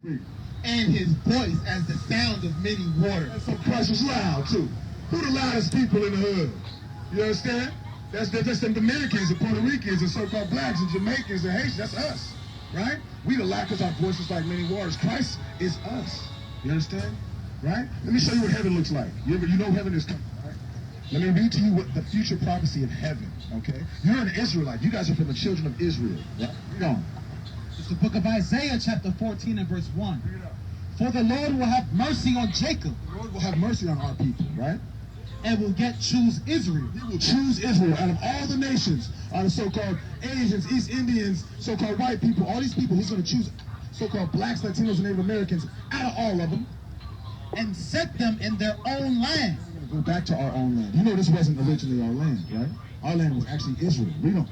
And his voice as the sound of many waters. And some precious loud, too. Who the loudest people in the hood? You understand? That's the Dominicans and Puerto Ricans and so-called blacks and Jamaicans and Haitians. That's us, right? We the loud because our voices like many waters. Christ is us. You understand? Right? Let me show you what heaven looks like. You know heaven is coming, right? Let me read to you what the future prophecy of heaven, okay? You're an Israelite. You guys are from the children of Israel, right? Read on. It's the book of Isaiah, chapter 14 and verse 1. For the Lord will have mercy on Jacob. The Lord will have mercy on our people, right? And will choose Israel. He will choose Israel out of all the nations, out of so-called Asians, East Indians, so-called white people, all these people. He's going to choose so-called blacks, Latinos, and Native Americans out of all of them. And set them in their own land. We're going to go back to our own land. You know this wasn't originally our land, right? Our land was actually Israel. Read on.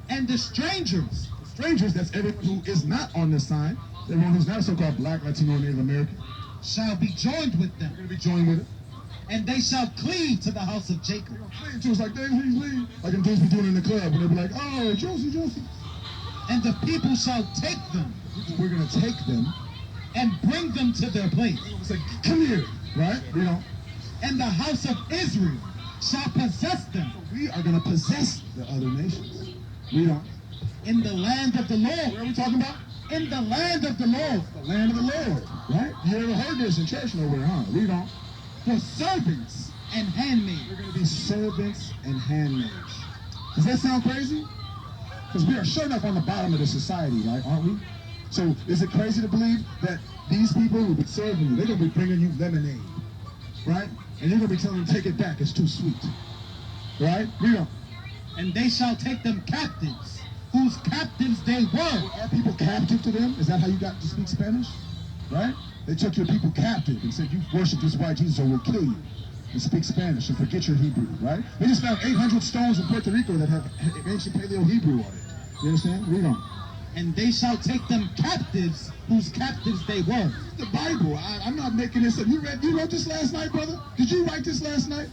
And the strangers. The strangers, that's everyone who is not on this sign. Everyone who's not a so-called black, Latino, or Native American. Shall be joined with them. We're going to be joined with it. And they shall cleave to the house of Jacob. They're going to cleave to us like, please leave. Like them dudes be doing in the club when they be like, oh, Josie. And the people shall take them. We're going to take them. And bring them to their place. It's like, come here, right? You know. And the house of Israel shall possess them. So we are going to possess the other nations. Read on. In the land of the Lord. What are we talking about? In the land of the Lord. The land of the Lord, right? You ever heard this in church nowhere, huh? Read on. For servants and handmaids. We're going to be servants and handmaids. Does that sound crazy? Because we are sure enough on the bottom of the society, right? Aren't we? So is it crazy to believe that these people will be serving you? They're going to be bringing you lemonade, right? And you're going to be telling them, take it back, it's too sweet. Right? Read on. And they shall take them captives, whose captives they were. Are people captive to them? Is that how you got to speak Spanish? Right? They took your people captive and said, you worship this white Jesus or we'll kill you. And speak Spanish and forget your Hebrew, right? They just found 800 stones in Puerto Rico that have ancient Paleo Hebrew on it. You understand? Read on. And they shall take them captives, whose captives they were. The Bible. I'm not making this up. You wrote this last night, brother? Did you write this last night?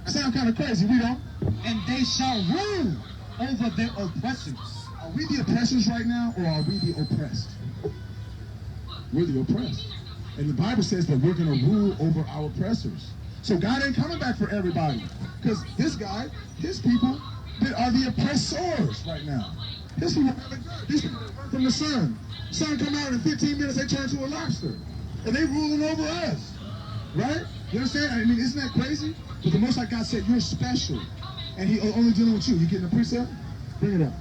Sound kind of crazy. Read on. And they shall rule over their oppressors. Are we the oppressors right now, or are we the oppressed? We're the oppressed. And the Bible says that we're going to rule over our oppressors. So God ain't coming back for everybody. Because this guy, his people, they are the oppressors right now. His people haven't done. These people that work from the sun. Sun come out in 15 minutes, they turn to a lobster. And they ruling over us. Right? You understand? I mean, isn't that crazy? But the Most High God said, you're special. And he only dealing with you. You getting a precept? Bring it up.